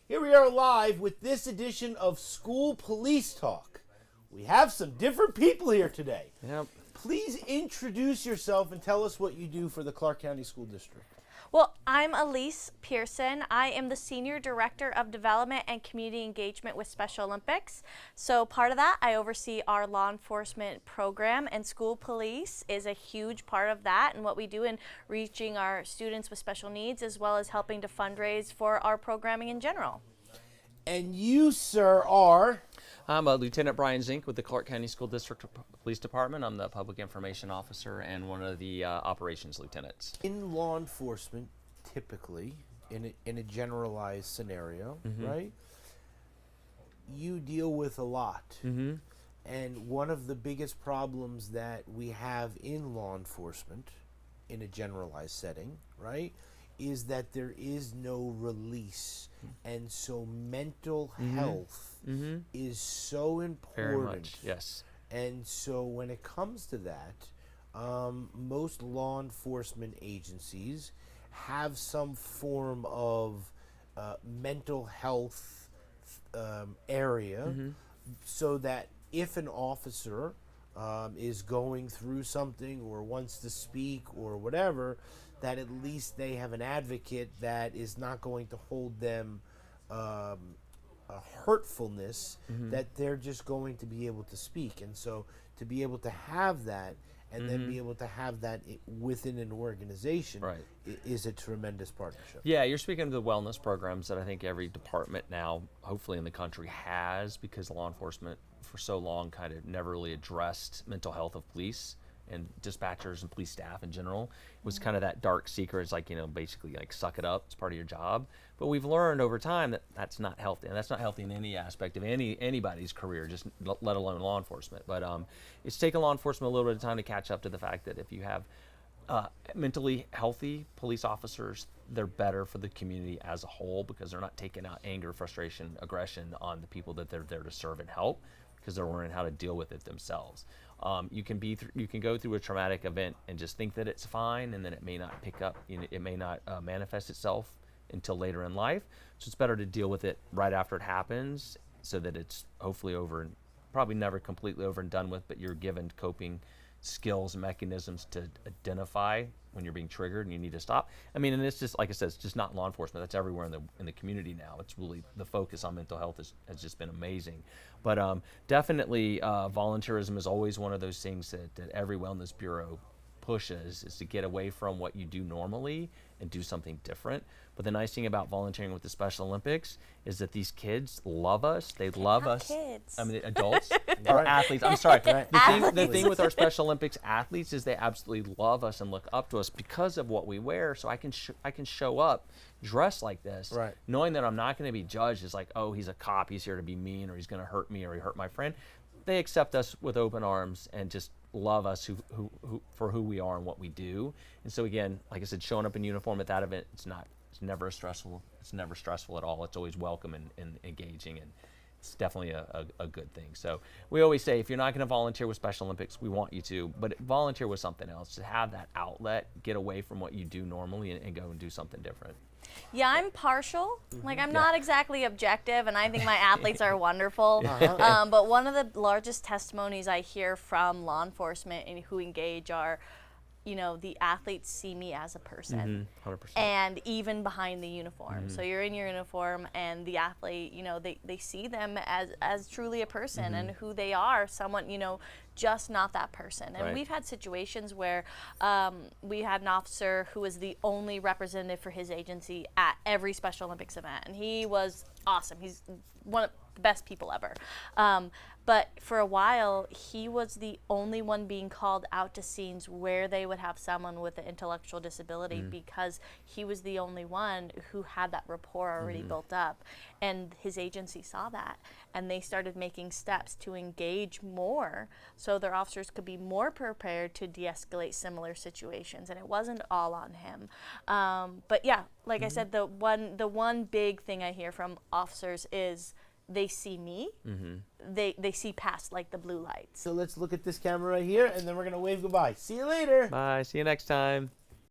Here we are live with this edition of School Police Talk. We have some different people here today. Yep. Please introduce yourself and tell us what you do for the Clark County School District. Well, I'm Elise Pearson. I am the Senior Director of Development and Community Engagement with Special Olympics. So part of that, I oversee our law enforcement program, and school police is a huge part of that and what we do in reaching our students with special needs, as well as helping to fundraise for our programming in general. And you, sir, are? I'm Lieutenant Brian Zink with the Clark County School District Police Department. I'm the Public Information Officer and one of the Operations Lieutenants. In law enforcement, typically, in a generalized scenario, right, you deal with a lot. And one of the biggest problems that we have in law enforcement, in a generalized setting, right, is that there is no release. And so mental health is so important. Very much, yes. And so when it comes to that, most law enforcement agencies have some form of mental health area, so that if an officer is going through something or wants to speak or whatever, that at least they have an advocate that is not going to hold them a hurtfulness, that they're just going to be able to speak. And so to be able to have that and then be able to have that within an organization is a tremendous partnership. Yeah, you're speaking of the wellness programs that I think every department now, hopefully in the country, has, because law enforcement for so long kind of never really addressed mental health of police and dispatchers and police staff in general. It was kind of that dark secret. It's like, basically like suck it up. It's part of your job. But we've learned over time that that's not healthy. And that's not healthy in any aspect of anybody's career, just let alone law enforcement. But it's taken law enforcement a little bit of time to catch up to the fact that if you have mentally healthy police officers, they're better for the community as a whole, because they're not taking out anger, frustration, aggression on the people that they're there to serve and help, because they're learning how to deal with it themselves. You can go through a traumatic event and just think that it's fine, and then it may not pick up, it may not manifest itself until later in life. So it's better to deal with it right after it happens, so that it's hopefully over, and probably never completely over and done with, but you're given coping skills and mechanisms to identify when you're being triggered and you need to stop. I mean, and it's just, like I said, it's just not law enforcement. That's everywhere in the community now. It's really, the focus on mental health has just been amazing. But definitely volunteerism is always one of those things that every wellness bureau pushes, is to get away from what you do normally and do something different. But the nice thing about volunteering with the Special Olympics is that these kids love us. They love us. Kids. I mean, adults or athletes. I'm sorry. The thing with our Special Olympics athletes is they absolutely love us and look up to us because of what we wear. So I can show up dressed like this, knowing that I'm not going to be judged as like, oh, he's a cop, he's here to be mean, or he's going to hurt me, or he hurt my friend. They accept us with open arms and just love us for who we are and what we do. And so again, like I said, showing up in uniform at that event, it's never stressful. It's never stressful at all. It's always welcome and engaging, and it's definitely a good thing. So we always say, if you're not going to volunteer with Special Olympics, we want you to, but volunteer with something else. To have that outlet, get away from what you do normally, and go and do something different. Yeah, I'm partial. Like, I'm not exactly objective, and I think my athletes are wonderful. But one of the largest testimonies I hear from law enforcement and who engage are, the athletes see me as a person, 100%. and even behind the uniform. So you're in your uniform, and the athlete, they see them as truly a person and who they are, someone, just not that person. And we've had situations where we had an officer who was the only representative for his agency at every Special Olympics event, and he was awesome. He's one of the best people ever. But for a while, he was the only one being called out to scenes where they would have someone with an intellectual disability, because he was the only one who had that rapport already built up. And his agency saw that, and they started making steps to engage more so their officers could be more prepared to de-escalate similar situations. And it wasn't all on him. But yeah, like I said, the one big thing I hear from officers is they see me, they see past like the blue lights. So let's look at this camera right here, and then we're going to wave goodbye. See you later. Bye. See you next time.